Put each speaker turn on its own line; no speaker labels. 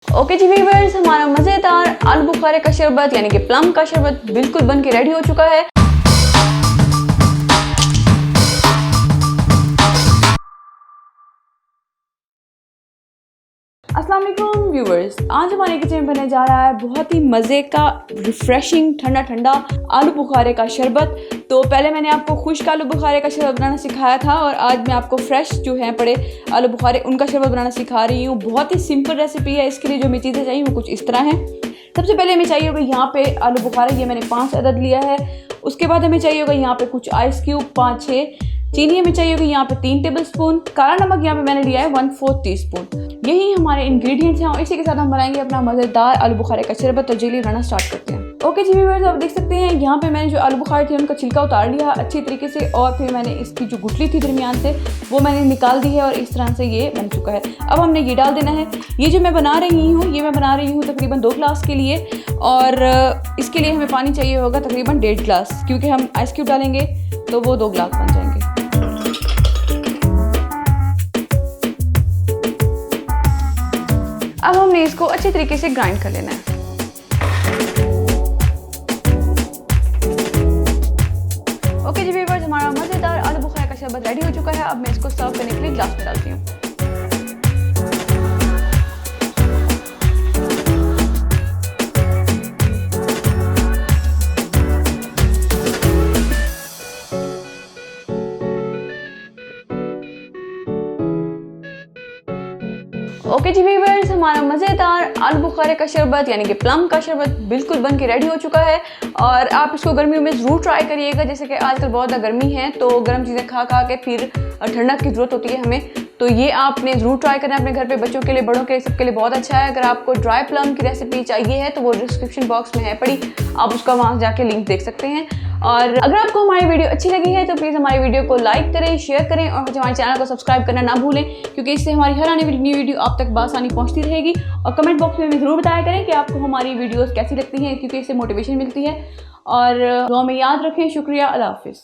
Okay जी viewers, हमारा मज़ेदार आलू बुखारे का शरबत यानी कि प्लम का शरबत बिल्कुल बन के रेडी हो चुका है। अस्सलाम वालेकुम व्यूअर्स, आज हमारे किचन में बनने जा रहा है बहुत ही मज़े का रिफ्रेशिंग ठंडा ठंडा आलू बुखारे का शरबत। तो पहले मैंने आपको खुश्क आलू बुखारे का शरबत बनाना सिखाया था और आज मैं आपको फ्रेश जो हैं पड़े आलू बुखारे उनका शरबत बनाना सिखा रही हूँ। बहुत ही सिंपल रेसिपी है। इसके लिए जो हमें चीज़ें चाहिए वो कुछ इस तरह हैं। सबसे पहले हमें चाहिए होगा यहाँ पे आलू बुखारे, ये मैंने 5 अदद लिया है। उसके बाद हमें चाहिए होगा यहाँ पे कुछ आइस क्यूब 5-6, चीनी हमें चाहिए होगी यहाँ पे 3 टेबलस्पून, काला नमक यहाँ पे मैंने लिया है 1/4 टीस्पून। यही हमारे इंग्रेडिएंट्स हैं और इसी के साथ हम बनाएंगे अपना मज़ेदार आलू बुखारे का शरबत। तो चलिए बनाना स्टार्ट करते हैं। ओके जी व्यूअर्स, आप देख सकते हैं यहाँ पे मैंने जो आलू बुखारे थे उनका छिलका उतार लिया अच्छी तरीके से और फिर मैंने इसकी जो गुठली थी दरमियान से वो मैंने निकाल दी है और इस तरह से ये बन चुका है। अब हमने ये डाल देना है। ये जो मैं बना रही हूँ तकरीबन 2 गिलास के लिए और इसके लिए हमें पानी चाहिए होगा तकरीबन 1.5 गिलास, क्योंकि हम आइस क्यूब डालेंगे तो वो 2 गिलास बन जाएंगे। अब हमने इसको अच्छे तरीके से ग्राइंड कर लेना है। ओके जी व्यूअर्स, हमारा मज़ेदार आलू बुखारे का शरबत रेडी हो चुका है। अब मैं इसको सर्व करने के लिए ग्लास में डालती हूँ। ओके जी व्यूअर्स, हमारा मज़ेदार आलू बुखारे का शरबत यानी कि प्लम का शरबत बिल्कुल बन के रेडी हो चुका है। और आप इसको गर्मियों में ज़रूर ट्राई करिएगा। जैसे कि आजकल बहुत ज़्यादा गर्मी है तो गर्म चीज़ें खा खा के फिर ठंडक की ज़रूरत होती है हमें। तो ये आपने ज़रूर ट्राई करना है अपने घर पे, बच्चों के लिए, बड़ों के लिए, सबके लिए बहुत अच्छा है। अगर आपको ड्राई प्लम की रेसिपी चाहिए है तो वो डिस्क्रिप्शन बॉक्स में है पड़ी, आप उसका वहाँ जाके लिंक देख सकते हैं। और अगर आपको हमारी वीडियो अच्छी लगी है तो प्लीज़ हमारी वीडियो को लाइक करें, शेयर करें और हमारे चैनल को सब्सक्राइब करना ना भूलें, क्योंकि इससे हमारी हर आने वाली न्यू वीडियो आप तक बआसानी पहुंचती रहेगी। और कमेंट बॉक्स में हमें ज़रूर बताया करें कि आपको हमारी वीडियोस कैसी लगती हैं, क्योंकि इससे मोटिवेशन मिलती है। और दुआ में याद रखें। शुक्रिया, अल्लाह हाफिज़।